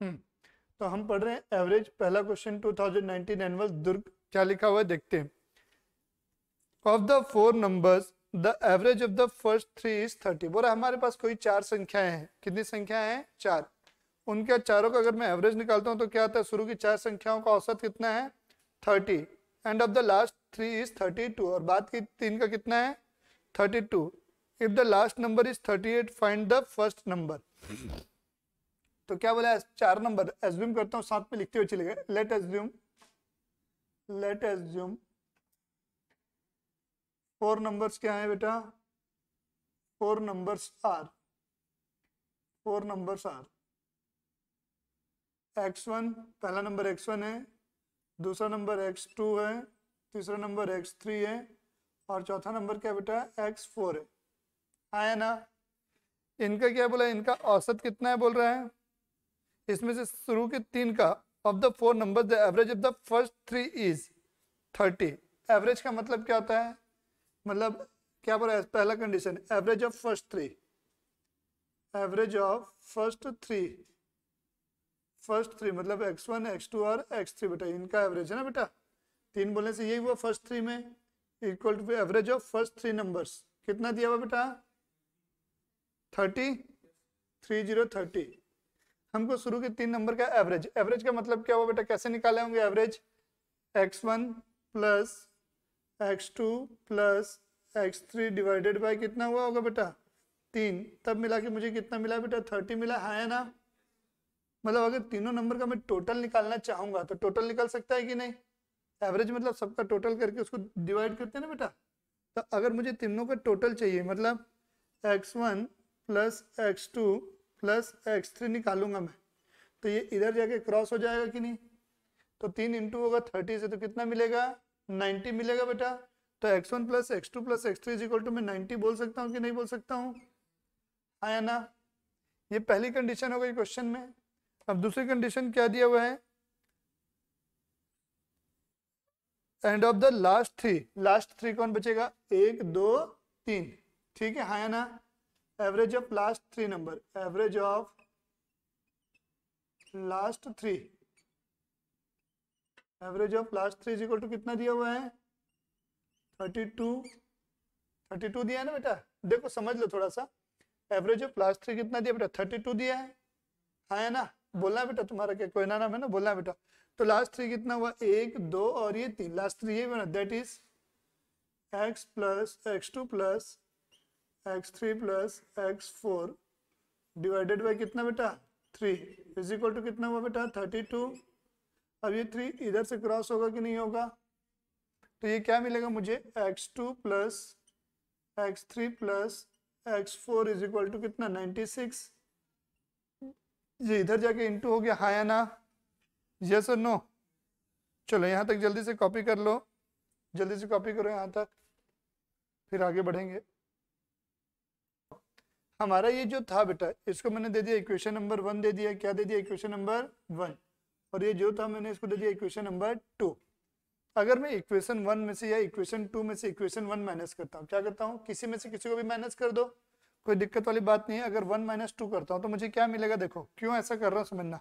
तो हम पढ़ रहे हैं एवरेज, पहला क्वेश्चन 2019 एनुअल दुर्ग, क्या लिखा हुआ है देखते हैं। Of the 4 numbers the average of the first 3 is 30। बोला हमारे पास कोई 4 संख्याएं हैं, कितनी संख्याएं हैं? 4। उनके चारों का अगर मैं एवरेज निकालता हूं तो क्या आता है? शुरू की 4 संख्याओं का औसत कितना है? 30। End of the last 3 is 32, और बाद की 3 का कितना है? 32। If the last number is 38 find the first number. तो क्या बोला? 4 नंबर एज्यूम करता हूं, साथ में लिखते हुए चलेगा। लेट एज्यूम 4 नंबर्स क्या है बेटा? 4 नंबर्स आर x1, पहला नंबर x1 है, दूसरा नंबर x2 है, तीसरा नंबर x3 है, और चौथा नंबर क्या बेटा? x4 है। आया ना? इनका क्या बोला? इनका औसत कितना है बोल रहा है? इसमें से शुरू के 3 का of the 4 number the average of the first 3 is 30। Average का मतलब क्या होता है? मतलब क्या बोला है? पहला condition average of first 3, first three मतलब x1, x2 और x3 बेटा, इनका एवरेज है ना बेटा। 3 बोलने से यही हुआ फर्स्ट 3 में, equal to average of first 3 numbers. कितना दिया हुआ बेटा? 30, 30। हमको शुरू के 3 नंबर का एवरेज का मतलब क्या हुआ बेटा? कैसे निकाले होंगे average? x1 plus x2 plus x3 divided by कितना हुआ होगा बेटा? 3। तब मिला के मुझे कितना मिला बेटा? 30 मिला। है ना? मतलब अगर तीनों नंबर का मैं टोटल निकालना चाहूंगा तो टोटल निकल सकता है कि नहीं? एवरेज मतलब सबका टोटल करके उसको डिवाइड करते हैं ना बेटा। तो अगर मुझे तीनों का टोटल चाहिए, मतलब x1 plus x2 plus x3 निकालूंगा मैं, तो ये इधर जाके क्रॉस हो जाएगा कि नहीं? तो 3 इंटू होगा 30 से, तो कितना मिलेगा? 90 मिलेगा बेटा। तो x1 plus x2 plus x3 is equal to मैं 90 बोल सकता हूँ कि नहीं बोल सकता हूँ? आया ना? ये पहली कंडीशन हो गई क्वेश्चन में। अब दूसरी कंडीशन क्या दिया हुआ है? End of the last three कौन बचेगा? 1, 2, 3। ठीक है? हाँ या ना? Average of last 3 number, average of last 3 is equal to कितना दिया हुआ है? 32 दिया है ना बेटा। देखो समझ लो थोड़ा सा, एवरेज ऑफ लास्ट 3 कितना दिया बेटा? 32 दिया है। हाँ है ना? बोलना है बेटा, तुम्हारा क्या कोई नाम है ना, बोलना है बेटा। तो लास्ट 3 कितना हुआ? 1, 2 और ये 3, लास्ट 3 ये बना, that is x plus x2 plus x3 plus x4 divided by कितना बेटा? 3 इज इक्वल टू कितना हुआ बेटा? 32। अब ये 3 इधर से क्रॉस होगा कि नहीं होगा? तो ये क्या मिलेगा मुझे? x2 plus x3 plus x4 is equal to कितना? 96। ये इधर जाके इंटू हो गया। हाँ या ना? यस और नो? चलो यहाँ तक जल्दी से कॉपी कर लो, जल्दी से कॉपी करो यहाँ तक, फिर आगे बढ़ेंगे। हमारा ये जो था बेटा, इसको मैंने दे दिया इक्वेशन नंबर 1 दे दिया। क्या दे दिया? Equation number 1। और ये जो था मैंने इसको दे दिया इक्वेशन नंबर 2। अगर मैं इक्वेशन 1 में से या इक्वेशन 2 में से इक्वेशन 1 माइनस करता हूँ, क्या करता हूँ? किसी में से किसी को भी माइनस कर दो, कोई दिक्कत वाली बात नहीं है। अगर 1 माइनस 2 करता हूँ तो मुझे क्या मिलेगा? देखो क्यों ऐसा कर रहा हूँ समझना।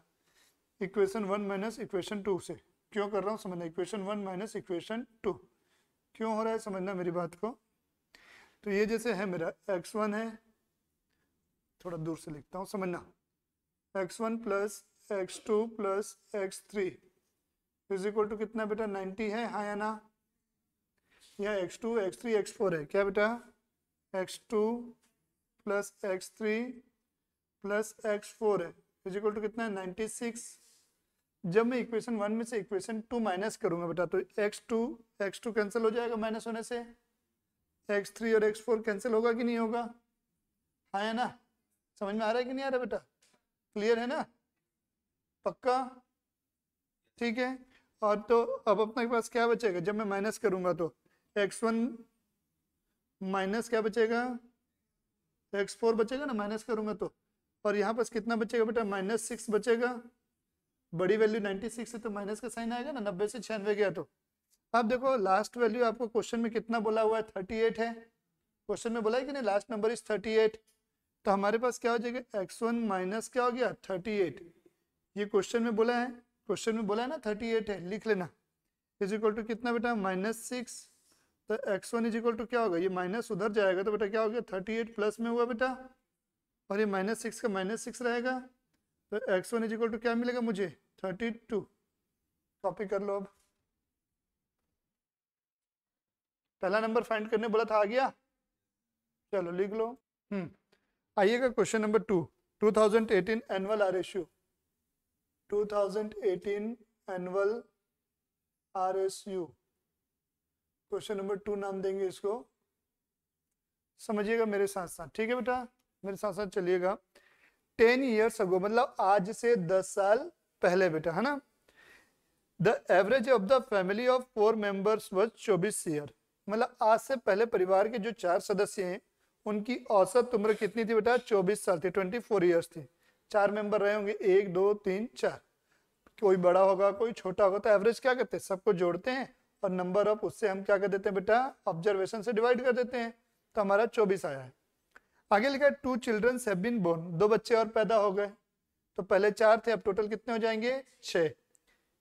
इक्वेशन 1 माइनस इक्वेशन 2 से क्यों कर रहा हूँ समझना। इक्वेशन 1 माइनस इक्वेशन 2 क्यों हो रहा है समझना मेरी बात को। तो ये जैसे है मेरा x1 है, थोड़ा दूर से लिखता हूँ समझना, x1 plus x2 plus x3 is equal to कितना बेटा? 90 है। हाँ या ना? यह x2 x3 x4 है। क्या बेटा? x2 plus x3 plus x4 है इज इक्वल टू कितना है? 96। जब मैं इक्वेशन 1 में से इक्वेशन 2 माइनस करूंगा बेटा, तो x2 कैंसिल हो जाएगा माइनस होने से, x3 और x4 कैंसिल होगा कि नहीं होगा? हाँ या ना? समझ में आ रहा है कि नहीं आ रहा बेटा? क्लियर है ना? पक्का? ठीक है। और तो अब अपने पास क्या बचेगा? जब मैं माइनस करूंगा तो x1 माइनस क्या बचेगा? x4 बचेगा ना, माइनस करूंगा तो। और यहाँ पास कितना बचेगा बेटा? -6 बचेगा। बड़ी वैल्यू 96 है तो माइनस का साइन आएगा ना, 90 से 96 गया तो। अब देखो लास्ट वैल्यू आपको क्वेश्चन में कितना बोला हुआ है? 38 है। क्वेश्चन में बोला है कि नहीं? Last number is 38। तो हमारे पास क्या हो जाएगा? x1 माइनस क्या हो गया? 38 ये क्वेश्चन में बोला है, क्वेश्चन में बोला है ना 38 है, लिख लेना। इज इक्वल टू कितना बेटा -6, तो x1 इज इक्वल टू क्या होगा, ये माइनस उधर जाएगा तो बेटा क्या हो गया 38 प्लस में हुआ बेटा, और ये -6 का -6 रहेगा, तो x1 इज इक्वल टू क्या मिलेगा मुझे 32। कॉपी कर लो। अब पहला नंबर फाइंड करने बोला था, आ गया, चलो लिख लो। आइएगा question number 2, 2018 annual RSU, 2018 annual RSU, question number 2 नाम देंगे इसको, समझिएगा मेरे साथ साथ, ठीक है बेटा, मेरे साथ साथ चलिएगा। 10 ईयर्स अगो, मतलब आज से 10 साल पहले बेटा, है ना। The average of the family of 4 members was 24 year, मतलब आज से पहले परिवार के जो 4 सदस्य हैं उनकी औसत उम्र कितनी थी बेटा, 24 साल थी, 24 ईयर्स थी। 4 मेंबर रहे होंगे, 1 2 3 4, कोई बड़ा होगा कोई छोटा होगा, तो एवरेज क्या करते हैं, सबको जोड़ते हैं और नंबर ऑफ उससे हम क्या कर देते हैं बेटा, ऑब्जर्वेशन से डिवाइड कर देते हैं, तो हमारा 24 आया है। आगे लिखा है 2 चिल्ड्रन हैव बीन बोर्न, 2 बच्चे और पैदा हो गए, तो पहले 4 थे, अब टोटल कितने हो जाएंगे 6।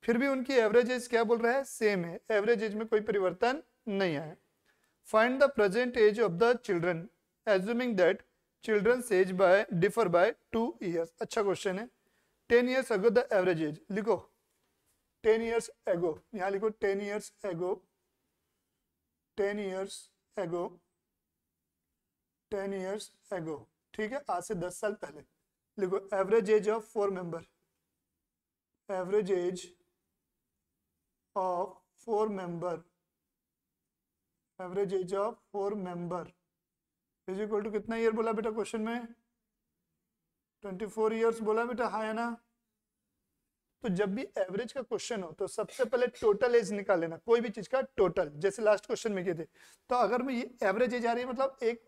फिर भी उनकी एवरेज एज क्या बोल रहा है, सेम है, एवरेज एज में कोई परिवर्तन नहीं आया। Find the present age of the children assuming that children's age by differ by 2 years. अच्छा क्वेश्चन है। 10 years ago the average age, लिखो 10 ईयर्स एगो, यहाँ लिखो 10 years ago, 10 years ago, 10 years ago, ठीक है, आज से 10 साल पहले। लिखो average age of 4 member, average age of 4 member, average age of 4 member is equal to कितना ईयर बोला बेटा क्वेश्चन में, 24 ईयर्स बोला बेटा, हाँ है ना। तो जब भी एवरेज का क्वेश्चन हो तो सबसे पहले टोटल एज निकाल लेना, कोई भी चीज का टोटल, जैसे लास्ट क्वेश्चन में किए थे। तो अगर मैं ये एवरेज एज आ रही है, मतलब एक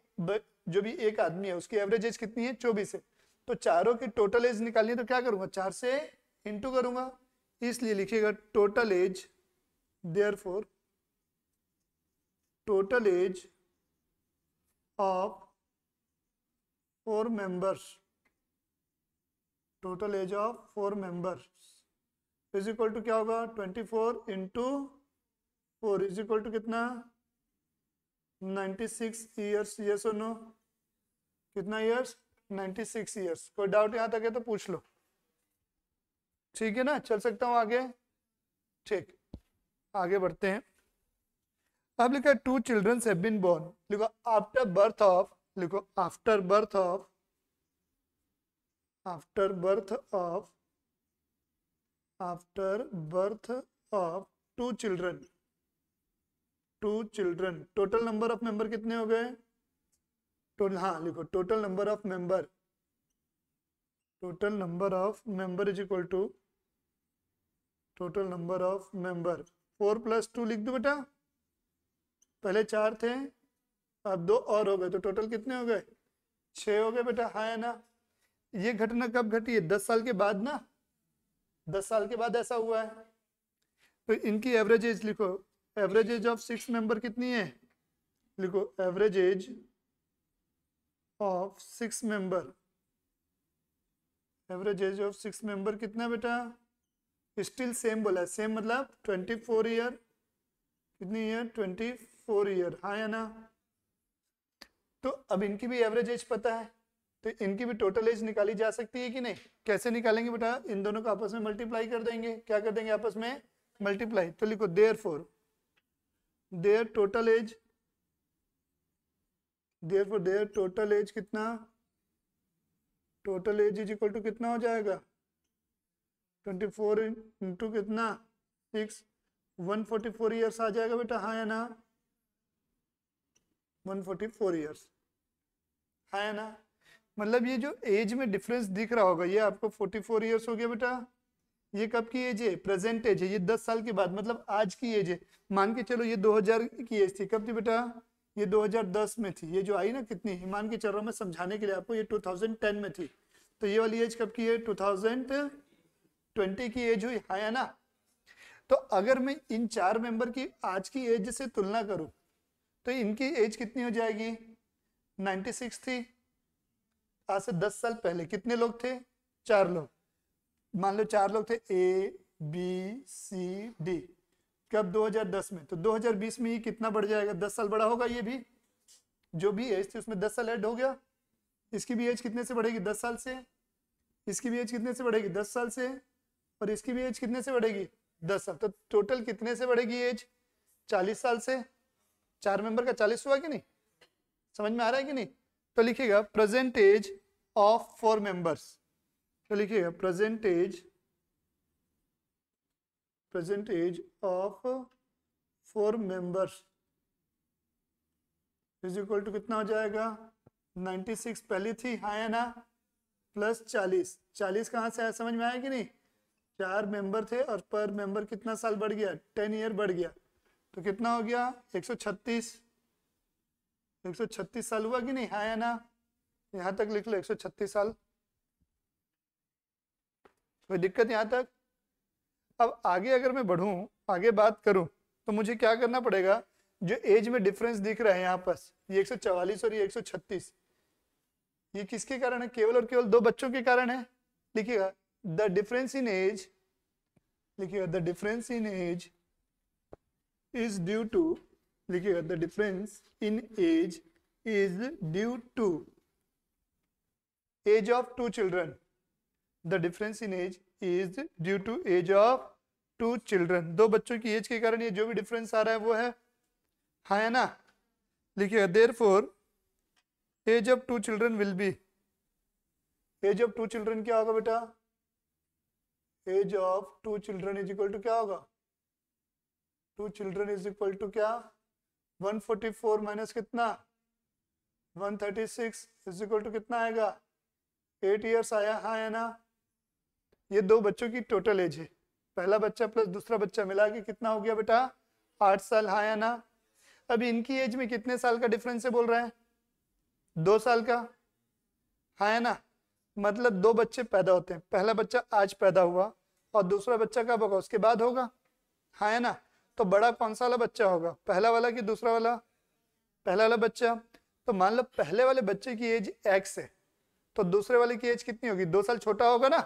जो भी एक आदमी है उसकी एवरेज एज कितनी है 24 है, तो चारों की टोटल एज निकालनी है, तो क्या करूंगा 4 से इंटू करूंगा, इसलिए लिखिएगा total age, therefore total age of 4 members, total age of 4 members is equal to क्या होगा 24 इंटू 4 इज इक्वल टू कितना 96 ईयर्स, यस और नो, कितना ईयर्स 96 ईयर्स। कोई डाउट यहाँ तक है तो पूछ लो, ठीक है ना, चल सकता हूँ आगे, ठीक, आगे बढ़ते हैं। अब लिखा 2 चिल्ड्रन हैव बीन बोर्न, लिखो आफ्टर बर्थ ऑफ, लिखो after birth of, after birth of, after birth of 2 children, 2 children, total number of member कितने हो गए, टोटल, हाँ लिखो total number of member, total number of member is equal to total number of member, 4 + 2 लिख दो बेटा, पहले 4 थे अब 2 और हो गए, तो टोटल कितने हो गए 6 हो गए बेटा, हाँ है ना। ये घटना कब घटी है 10 साल के बाद ना, 10 साल के बाद ऐसा हुआ है। तो इनकी एवरेज एज लिखो, एवरेज एज ऑफ 6 मेंबर कितनी है, लिखो average age of 6 member, average age of 6 member कितना बेटा, स्टिल सेम बोला है, सेम मतलब 24 ईयर, कितनी ईयर 24 ईयर, हाँ या ना। तो अब इनकी भी एवरेज एज पता है, तो इनकी भी टोटल एज निकाली जा सकती है कि नहीं, कैसे निकालेंगे बेटा, इन दोनों को आपस में मल्टीप्लाई कर देंगे, क्या कर देंगे आपस में मल्टीप्लाई, तो लिखो therefore their total age, therefore their total age कितना, total age is equal to कितना हो जाएगा 24 इंटू कितना 6, 144 ईयर्स आ जाएगा बेटा, हाँ या ना, 144 ईयर्स, हाँ या ना। मतलब ये जो एज में डिफरेंस दिख रहा होगा, ये आपको 44 ईयर्स हो गया बेटा, ये कब की एज है, प्रेजेंट एज है, ये 10 साल के बाद, मतलब आज की एज है। मान के चलो ये 2000 की एज थी, कब थी बेटा, ये 2010 में थी, ये जो आई ना कितनी, मान के चल रहा हूं मैं समझाने के लिए आपको, ये 2010 में थी, तो ये वाली एज कब की है 2020 की एज हुई, हाँ या ना। तो अगर मैं इन 4 मेंबर की आज की एज से तुलना करूं तो इनकी एज कितनी हो जाएगी 96 थी, आज से 10 साल पहले कितने लोग थे 4 लोग, मान लो 4 लोग थे A B C D, कब 2010 में, तो 2020 में ये कितना बढ़ जाएगा, 10 साल बड़ा होगा ये भी, जो भी एज थी उसमें 10 साल ऐड हो गया, इसकी भी एज कितने से बढ़ेगी 10 साल से, इसकी भी एज कितने से बढ़ेगी 10 साल से, और इसकी भी एज कितने से बढ़ेगी 10 साल, तो टोटल कितने से बढ़ेगी एज 40 साल से, 4 मेंबर का 40 हुआ कि नहीं, समझ में आ रहा है कि नहीं। तो लिखिएगा प्रेजेंट एज ऑफ 4 मेंबर्स, तो लिखिएगा present age of 4 members is equal to कितना हो जाएगा 96 पहली थी, हाँ या ना, प्लस 40 कहाँ से आया, समझ में आया कि नहीं, 4 मेंबर थे और पर मेंबर कितना साल बढ़ गया, 10 ईयर बढ़ गया, तो कितना हो गया 136 साल हुआ कि नहीं, हाँ या ना, यहाँ तक लिख लो 136 साल, कोई दिक्कत यहाँ तक। अब आगे अगर मैं बढ़ूं, आगे बात करूं, तो मुझे क्या करना पड़ेगा, जो एज में डिफरेंस दिख रहा है यहाँ पास, ये 144 और ये 136, ये किसके कारण है, केवल और केवल 2 बच्चों के कारण है। लिखिएगा द डिफरेंस इन एज, लिखिएगा the difference in age is due to, लिखिएगा the difference in age is due to age of 2 children, the difference in age is due to age of 2 children, 2 बच्चों की as के कारण ये जो भी difference आ रहा है वो है, हाँ है ना। लिखिएगा therefore age of 2 children will be, age of 2 children क्या होगा बेटा, age of 2 children is equal to क्या होगा, 2 चिल्ड्रन इज इक्वल टू क्या, 144 माइनस कितना 136 इज इक्वल टू कितना आएगा 8 ईयर्स आया, हाँ है ना। ये 2 बच्चों की टोटल एज है, पहला बच्चा प्लस दूसरा बच्चा मिला के कितना हो गया बेटा 8 साल, हाँ या ना। अभी इनकी एज में कितने साल का डिफरेंस है बोल रहे हैं, 2 साल का, हाँ है ना। मतलब 2 बच्चे पैदा होते हैं, पहला बच्चा आज पैदा हुआ और दूसरा बच्चा कब होगा, उसके बाद होगा, हाँ है ना। तो बड़ा कौन सा वाला बच्चा होगा, पहला वाला कि दूसरा वाला, पहला वाला बच्चा। तो मान लो पहले वाले बच्चे की एज x है, तो दूसरे वाले की एज कितनी होगी, 2 साल छोटा होगा ना,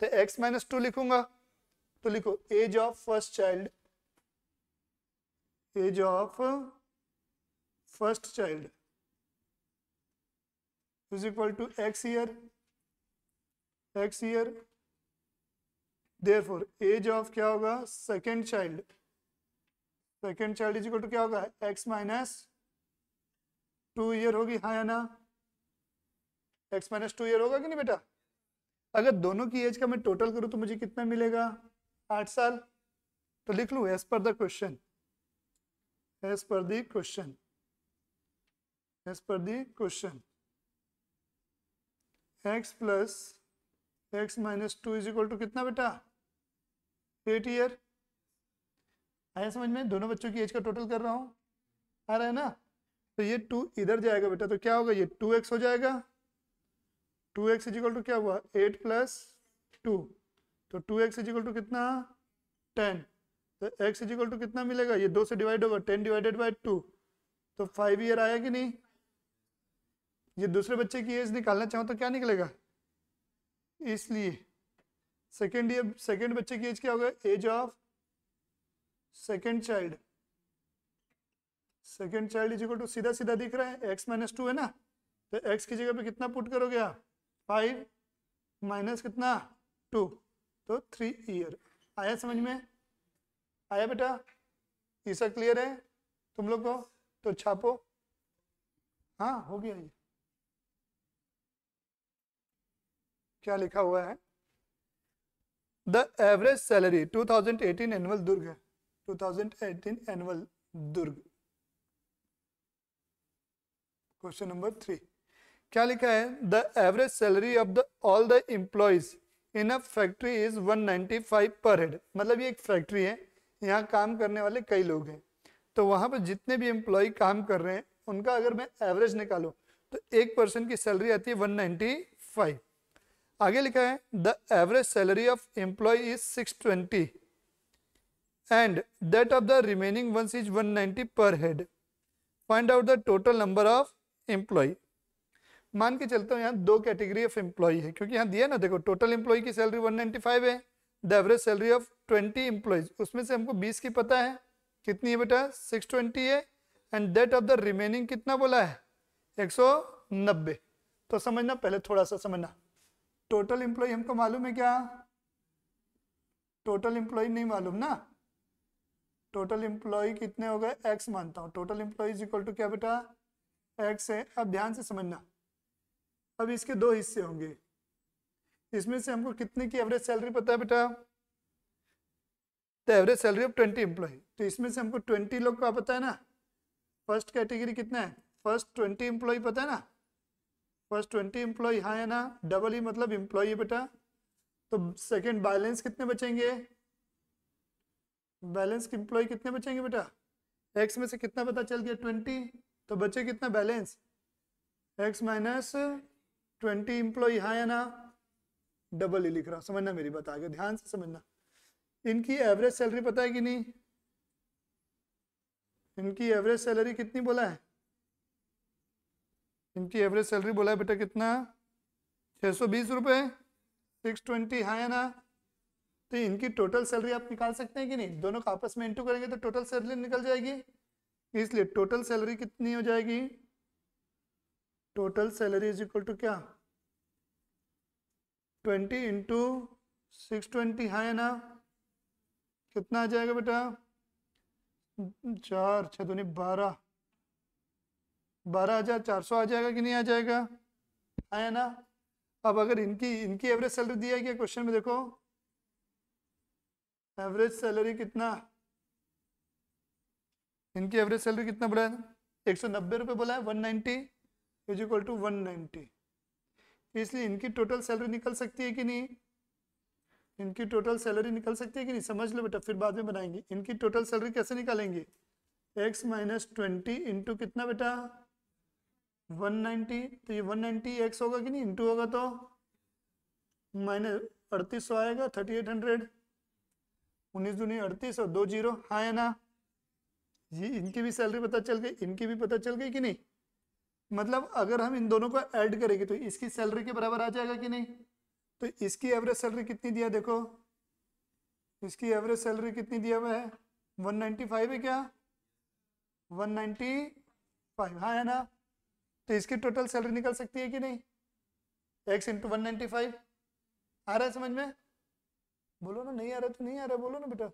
तो x - 2 लिखूंगा, तो लिखो age of first child, age of first child is equal to x year, therefore age of क्या होगा second child is equal to क्या होगा x - 2 ईयर होगी, हाँ या ना, x - 2 ईयर होगा कि नहीं बेटा। अगर दोनों की एज का मैं टोटल करूं तो मुझे कितना मिलेगा 8 साल, तो लिख लूं as per the question, as per the question x plus x - 2 is equal to कितना बेटा 8 ईयर, आया समझ में, दोनों बच्चों की एज का टोटल कर रहा हूं, आ रहा है ना। तो ये 2 इधर जाएगा बेटा, तो क्या होगा ये 2x हो जाएगा, 2x इज इक्वल टू क्या हुआ 8 + 2, तो 2x इज इक्वल टू कितना 10, तो x इज इक्वल टू कितना मिलेगा, ये 2 से डिवाइड होगा 10 डिवाइडेड बाय 2, तो 5 ईयर आया कि नहीं। ये दूसरे बच्चे की एज निकालना चाहो तो क्या निकलेगा, इसलिए सेकेंड बच्चे की एज क्या होगा, age of second child is equal to सीधा सीधा दिख रहा है x - 2 है ना, तो x की जगह पे कितना पुट करोगे आप 5 माइनस कितना 2, तो 3 ईयर। आया समझ में, आया बेटा, ये सब क्लियर है तुम लोग को, तो छापो, हाँ हो गया। ये क्या लिखा हुआ है, द एवरेज सैलरी 2018 एनुअल दुर्ग है, 2018 एनुअल दुर्ग, क्वेश्चन नंबर 3 क्या लिखा है, the average salary of the all the employees in a factory is 195 per head. मतलब ये एक फैक्ट्री है, यहाँ काम करने वाले कई लोग हैं, तो वहाँ पर जितने भी एम्प्लॉय काम कर रहे हैं उनका अगर मैं एवरेज निकालूं तो एक पर्सन की सैलरी आती है 195। आगे लिखा है the average salary of employee is 620 and that of the remaining ones is 190 per head, find out the total number of employee. मान के चलता हूँ यहाँ दो कैटेगरी ऑफ एम्प्लॉय है, क्योंकि यहाँ दिया ना, देखो टोटल एम्प्लॉय की सैलरी 195 है, the average salary of 20 employees, उसमें से हमको 20 की पता है कितनी है बेटा 620 है, and that of the remaining कितना बोला है 190। तो समझना, पहले थोड़ा सा समझना, टोटल एम्प्लॉय हमको मालूम है क्या, टोटल एम्प्लॉय नहीं मालूम ना, टोटल एम्प्लॉय कितने हो गए एक्स मानता हूँ, total employee is equal to क्या बेटा एक्स है। अब ध्यान से समझना, अब इसके दो हिस्से होंगे, इसमें से हमको कितने की एवरेज सैलरी पता है बेटा, the average salary of 20 employ, तो इसमें से हमको 20 लोग का पता है ना, फर्स्ट कैटेगरी कितना है, फर्स्ट 20 एम्प्लॉय पता है ना, फर्स्ट 20 एम्प्लॉय हाँ है ना, डबल ही मतलब एम्प्लॉय है बेटा, तो सेकंड बैलेंस कितने बचेंगे, बैलेंस एम्प्लॉय कितने बचेंगे बेटा, एक्स में से कितना पता चल गया 20, तो बचे कितना बैलेंस एक्स माइनस 20 एम्प्लॉय हाँ है ना, डबल ही लिख रहा हूँ, समझना मेरी बात आगे ध्यान से समझना। इनकी एवरेज सैलरी पता है कि नहीं, इनकी एवरेज सैलरी कितनी बोला है, इनकी एवरेज सैलरी बोला है बेटा कितना 620 रुपये, 620 हाँ है ना, तो इनकी टोटल सैलरी आप निकाल सकते हैं कि नहीं, दोनों का आपस में इंटू करेंगे तो टोटल सैलरी निकल जाएगी, इसलिए टोटल सैलरी कितनी हो जाएगी, total salary is equal to क्या 20 इंटू 620 हाँ है ना, कितना आ जाएगा बेटा 4 6 दूनी 12, 12,400 आ जाएगा कि नहीं आ जाएगा, है ना। अब अगर इनकी एवरेज सैलरी दिया है क्या क्वेश्चन में, देखो एवरेज सैलरी कितना, इनकी एवरेज सैलरी कितना बोला है 190 रुपये बोला है, 190 इज इक्वल टू 190, इसलिए इनकी टोटल सैलरी निकल सकती है कि नहीं, इनकी टोटल सैलरी निकल सकती है कि नहीं, समझ लो बेटा फिर बाद में बनाएंगे। इनकी टोटल सैलरी कैसे निकालेंगे, x माइनस 20 इंटू कितना बेटा 190, तो ये 190 x होगा कि नहीं, इंटू होगा तो माइनस 3800 आएगा, 3800, 19 दूनी 38 और 2 जीरो हाँ है ना, ये इनकी भी सैलरी पता चल गई, इनकी भी पता चल गई कि नहीं, मतलब अगर हम इन दोनों को ऐड करेंगे तो इसकी सैलरी के बराबर आ जाएगा कि नहीं। तो इसकी एवरेज सैलरी कितनी दिया, देखो इसकी एवरेज सैलरी कितनी दिया हुआ है 195 है क्या, 195 हाँ है ना, तो इसकी टोटल सैलरी निकल सकती है कि नहीं, x इंटू 195, आ रहा है समझ में, बोलो ना, नहीं आ रहा तो नहीं आ रहा, बोलो ना बेटा।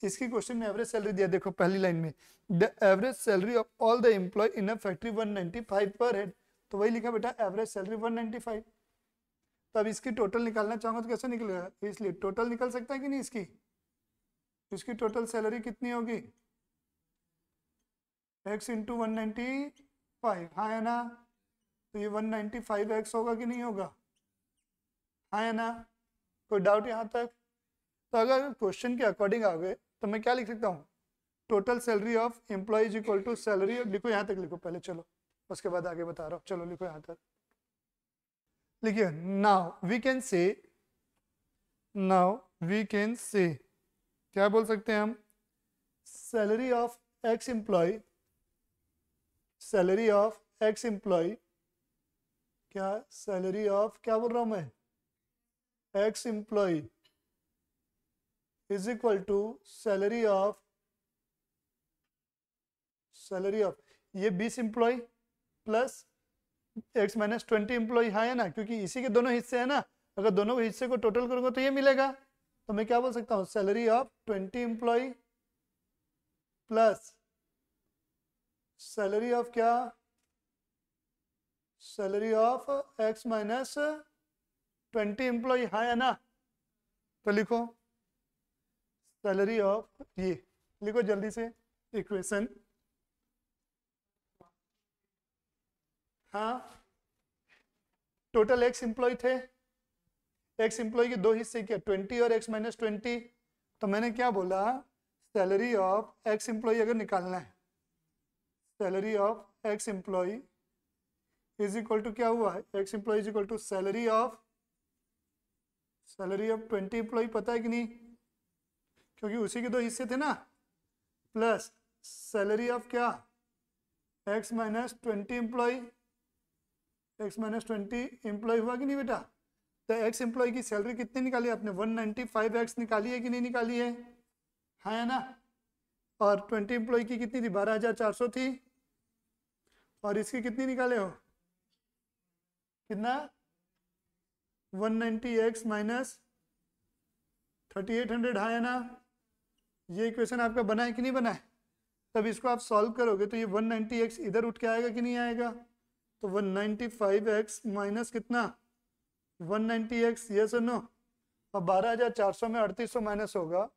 इसकी क्वेश्चन में एवरेज सैलरी दिया, देखो पहली लाइन में the average salary of all the employ in a factory 195 per head, तो वही लिखा बेटा एवरेज सैलरी 195, तो अब इसकी टोटल निकालना चाहूंगा तो कैसे निकलेगा, इसलिए टोटल निकल सकता है कि नहीं, इसकी टोटल सैलरी कितनी होगी x इंटू 195 हाँ है ना, तो ये 195x होगा कि नहीं होगा, हाँ है ना, कोई डाउट यहाँ तक। तो अगर क्वेश्चन के अकॉर्डिंग आ गए तो मैं क्या लिख सकता हूँ, total salary of employees equal to salary, लिखो यहाँ तक लिखो पहले, चलो उसके बाद आगे बता रहा हूँ, चलो लिखो यहाँ तक, लिखिए नाउ वी कैन से क्या बोल सकते हैं हम, salary of x employ, salary of x employ, क्या सैलरी ऑफ क्या बोल रहा हूं मैं x employ is equal to salary of ये 20 employ plus x minus 20 employ हाँ है ना, क्योंकि इसी के दोनों हिस्से है ना, अगर दोनों हिस्से को टोटल करूंगा तो ये मिलेगा, तो मैं क्या बोल सकता हूँ salary of 20 employ plus salary of क्या, salary of x minus 20 employ हाँ है ना, तो लिखो सैलरी ऑफ ये, लिखो जल्दी से इक्वेशन, हाँ टोटल एक्स एम्प्लॉय थे, एक्स एम्प्लॉय के दो हिस्से क्या 20 और x माइनस 20, तो मैंने क्या बोला सैलरी ऑफ एक्स एम्प्लॉय अगर निकालना है, salary of x employ is equal to क्या हुआ, x employ is equal to salary of 20 employ पता है कि नहीं, क्योंकि उसी के दो हिस्से थे ना, प्लस सैलरी ऑफ क्या x minus 20 employ x minus 20 employ हुआ कि नहीं बेटा? तो एक्स एम्प्लॉय की सैलरी कितनी निकाली आपने? 195 एक्स निकाली है कि नहीं निकाली है? हाँ है ना? और 20 एम्प्लॉय की कितनी थी? 12,400 थी। और इसकी कितनी निकाले हो? कितना? 190 एक्स माइनस 3800, हाँ है ना? ये इक्वेशन आपका बना है कि नहीं बना है? तब इसको आप सॉल्व करोगे तो ये 190x इधर उठ के आएगा कि नहीं आएगा? तो 195x माइनस कितना? 190x, यस और नो? और 12,400 में 3800 माइनस होगा।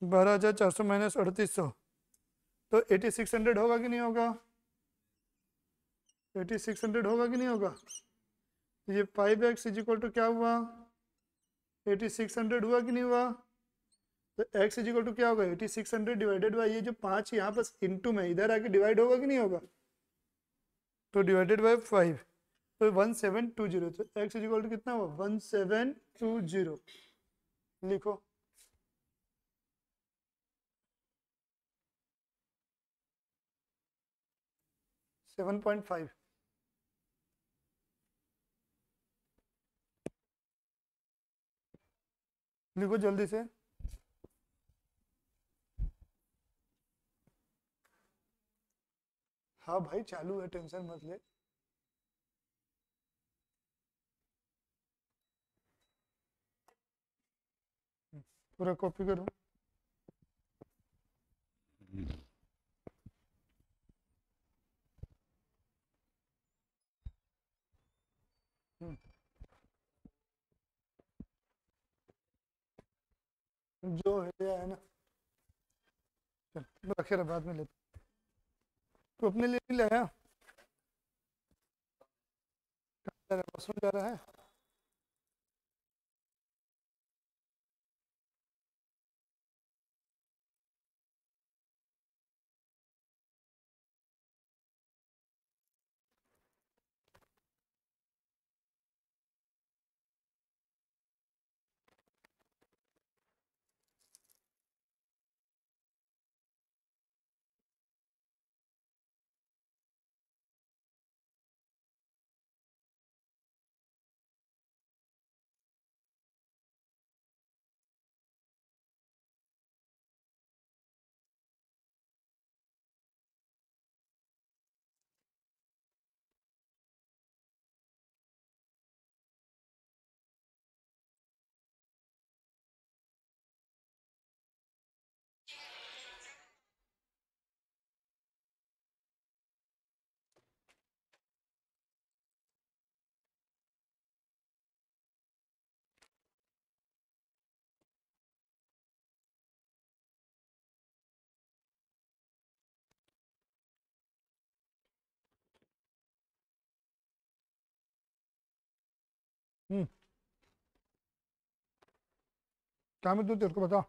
12,400 माइनस 3800 तो 8600 होगा कि नहीं होगा? 8600 होगा कि नहीं होगा? ये 5x इज इक्वल टू क्या हुआ? 8600 हुआ कि नहीं हुआ? तो x इज इक्वल टू क्या होगा? 8600 डिवाइडेड बाई ये जो 5 यहाँ पर इंटू में इधर आके डिवाइड होगा कि नहीं होगा? तो डिवाइडेड बाई 5 तो 1720। तो x इज इक्वल टू कितना हुआ? 1720। लिखो। सेवन 7.5। लिखो जल्दी से। हाँ भाई चालू है, टेंशन मत ले। पूरा कॉपी करो। जो है ना, चल रखे बाद में लेते। तो अपने लिए नहीं लाया? वॉशरूम जा रहा है? क्या मैं तू तेरे को बता।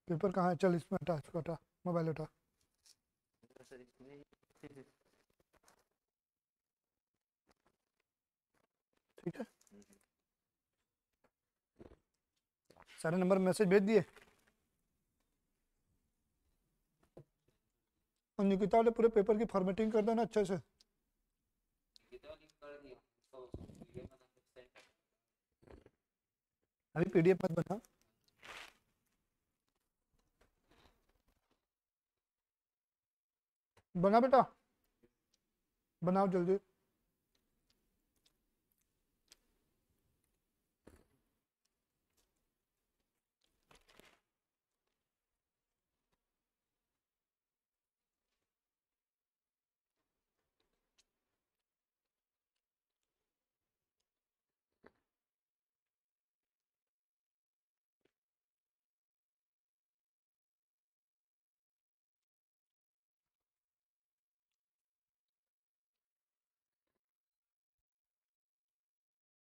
पेपर कहाँ है? चल इसमें हटा, इसको हटा, मोबाइल हटा। ठीक है, सारे नंबर मैसेज भेज दिए। और निकिता वाले पूरे पेपर की फॉर्मेटिंग कर देना अच्छे से। अभी पीडीएफ मत बना। बना बेटा, बनाओ जल्दी।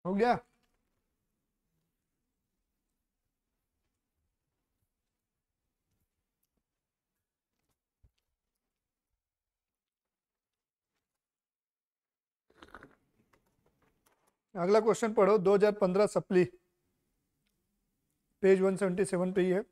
हो गया? अगला क्वेश्चन पढ़ो। 2015 सप्ली, पेज 177 पे ही है।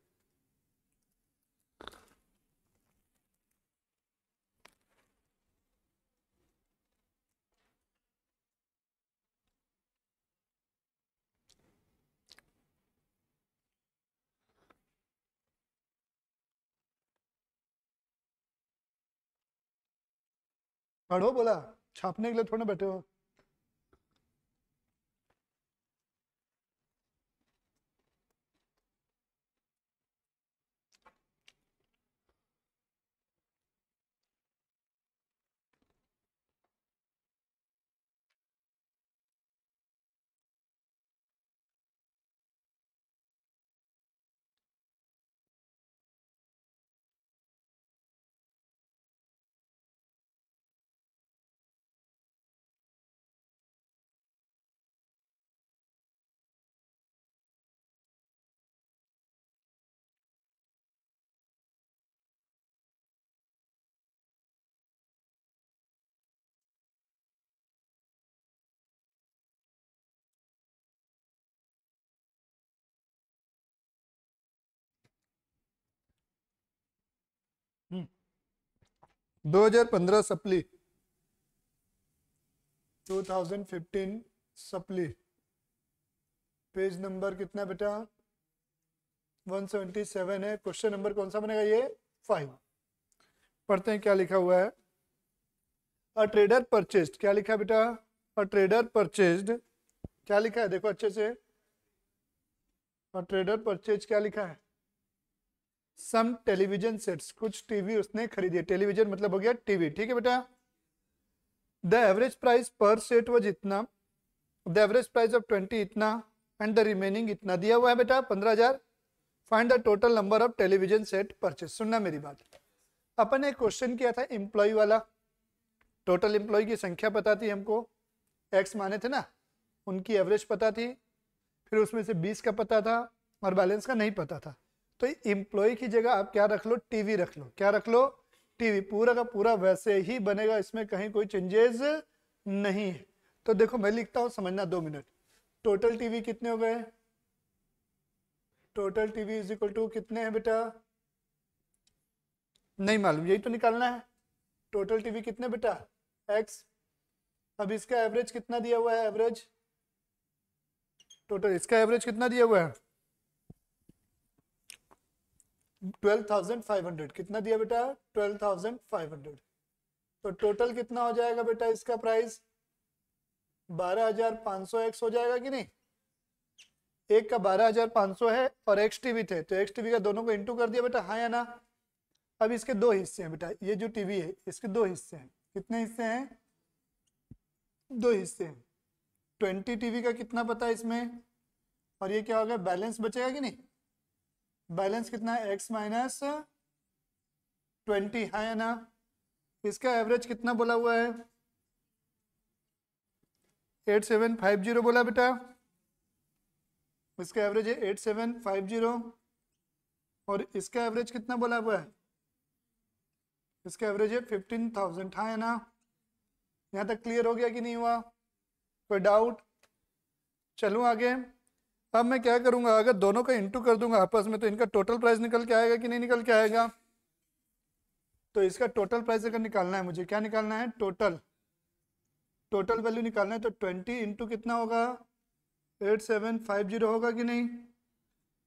पढ़ो, बोला छापने के लिए थोड़ा बैठे हो। हम्म, 2015 सप्ली, 2015 सप्ली, पेज नंबर कितना बेटा 177 है। क्वेश्चन नंबर कौन सा बनेगा ये 5। पढ़ते हैं क्या लिखा हुआ है। अ ट्रेडर परचेज्ड, क्या लिखा है बेटा, अ ट्रेडर परचेज्ड, क्या लिखा है देखो अच्छे से, अ ट्रेडर परचेज क्या लिखा है, सम टेलीविजन सेट्स, कुछ टीवी उसने खरीदे, टेलीविजन मतलब हो गया टीवी, ठीक है बेटा। द एवरेज प्राइस पर सेट वॉज इतना, द एवरेज प्राइस ऑफ 20 इतना एंड द रिमेनिंग इतना दिया हुआ है बेटा 15,000। Find the total number of television set purchase. सुनना मेरी बात, अपन ने क्वेश्चन किया था एम्प्लॉय वाला, टोटल एम्प्लॉय की संख्या पता थी हमको, एक्स माने थे ना, उनकी एवरेज पता थी, फिर उसमें से 20 का पता था और बैलेंस का नहीं पता था। तो एम्प्लॉय की जगह आप क्या रख लो, टीवी रख लो, क्या रख लो, टीवी, पूरा का पूरा वैसे ही बनेगा, इसमें कहीं कोई चेंजेस नहीं है। तो देखो मैं लिखता हूं, समझना 2 मिनट। टोटल टीवी कितने हो गए, total TV is equal to कितने हैं बेटा, नहीं मालूम, यही तो निकालना है। टोटल टीवी कितने बेटा एक्स, अब इसका एवरेज कितना दिया हुआ है, एवरेज टोटल इसका एवरेज कितना दिया हुआ है 12,500, कितना दिया बेटा 12,500। तो टोटल कितना हो जाएगा बेटा इसका प्राइस 12,500 एक्स हो जाएगा कि नहीं, एक का 12,500 है और एक्स टीवी थे, तो एक्स टीवी का दोनों को इंटू कर दिया बेटा, हाँ या ना। अब इसके दो हिस्से हैं बेटा, ये जो टीवी है इसके दो हिस्से हैं, कितने हिस्से हैं, दो हिस्से हैं। 20 टीवी का कितना पता है इसमें, और ये क्या होगा बैलेंस बचेगा कि नहीं, बैलेंस कितना है एक्स माइनस 20, हाँ या ना। इसका एवरेज कितना बोला हुआ है 8750 बोला बेटा, इसका एवरेज है 8750, और इसका एवरेज कितना बोला हुआ है, इसका एवरेज है 15,000, हाँ या ना। यहाँ तक क्लियर हो गया कि नहीं हुआ, कोई डाउट, चलूँ आगे। अब मैं क्या करूंगा, अगर दोनों का इंटू कर दूंगा आपस में तो इनका टोटल प्राइस निकल के आएगा कि नहीं निकल के आएगा। तो इसका टोटल प्राइस अगर निकालना है मुझे, क्या निकालना है, टोटल, टोटल वैल्यू निकालना है, तो 20 इंटू कितना होगा 8750 होगा कि नहीं,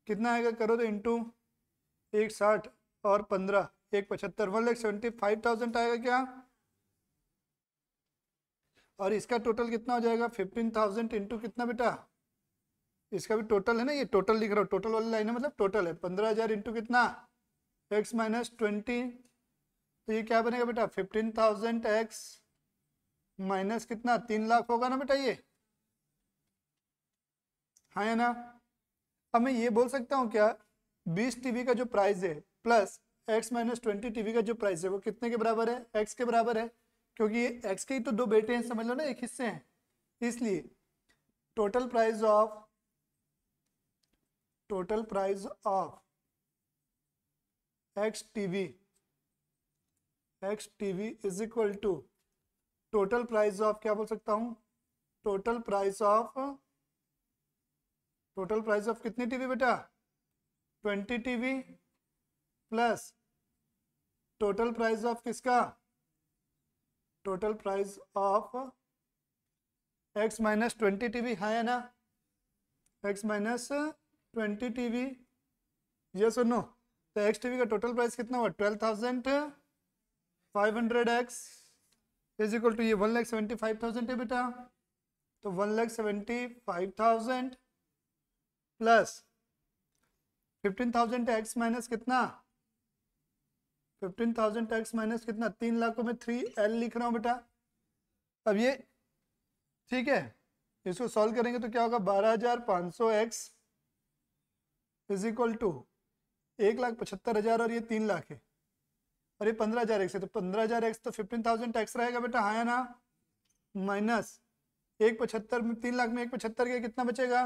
कितना आएगा करो तो इंटू 160 और 15 175 1,75,000 आएगा क्या, और इसका टोटल कितना हो जाएगा 15,000 इंटू कितना बेटा, इसका भी टोटल है ना, ये टोटल लिख रहा हूँ, टोटल वाली लाइन है मतलब टोटल है, 15,000 इंटू कितना एक्स माइनस 20, तो ये क्या बनेगा बेटा 15,000 एक्स माइनस कितना 3 लाख होगा ना बेटा ये, हाँ या ना। अब मैं ये बोल सकता हूँ क्या 20 टीवी का जो प्राइस है प्लस एक्स माइनस 20 टीवी का जो प्राइस है वो कितने के बराबर है, एक्स के बराबर है, क्योंकि ये एक्स के ही तो दो बेटे हैं समझ लो ना, एक हिस्से हैं, इसलिए total price of, total price of X TV, X TV is equal to total price of, क्या बोल सकता हूं, total price of, total price of कितनी टीवी बेटा 20 TV plus total price of किसका, total price of X minus 20 TV, हाँ या ना, एक्स माइनस 20 टीवी, ये सुनो, तो एक्स टीवी का टोटल प्राइस कितना हुआ 12,500 एक्स इज इक्वल टू ये 1,75,000 है बेटा, तो 1,75,000 प्लस 15,000 एक्स माइनस कितना, 15,000 एक्स माइनस कितना, 3 लाख को मैं 3L लिख रहा हूँ बेटा। अब ये ठीक है, इसको सॉल्व करेंगे तो क्या होगा, 12,500 एक्स इज इक्वल टू 1,75,000 और ये 3 लाख है और ये 15,000 एक्स है, तो 15,000 एक्स तो 15,000 एक्स रहेगा बेटा, हाँ या ना, माइनस 1,75 में 3 लाख में 1,75 के कितना बचेगा,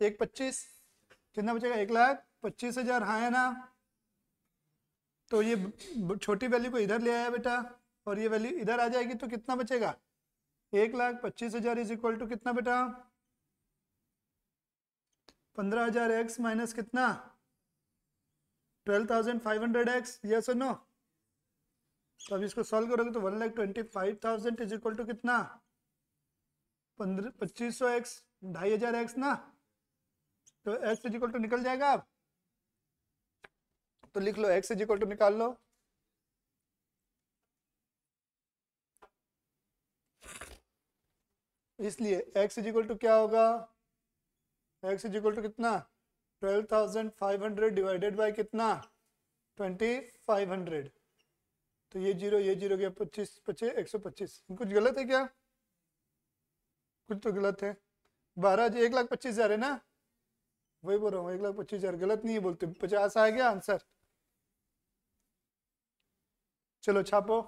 1,25 कितना बचेगा, 1,25,000, हाँ या ना। तो ये छोटी वैल्यू को इधर ले आया बेटा और ये वैल्यू इधर आ जाएगी तो कितना बचेगा, 1,25,000 इज इक्वल टू कितना बेटा, 15,000 एक्स माइनस कितना, 12,500 एक्स, यस और नो। तो अब इसको सॉल्व करोगे तो 1,25,000 इज इक्वल टू कितना, 2,500 एक्स, 2,500 एक्स ना, तो एक्स इज इक्वल टू निकल जाएगा। आप तो लिख लो एक्स इज इक्वल टू निकाल लो, इसलिए x इज इक्वल टू क्या होगा, x इज इक्वल टू कितना, 12,500 डिवाइडेड बाय कितना, 2,500, तो ये जीरो गया, 25 बचे 125। कुछ गलत है क्या, कुछ तो गलत है। 1,25,000 है ना, वही बोल रहा हूँ, 1,25,000 गलत नहीं है बोलते, 50 आ गया आंसर। चलो छापो।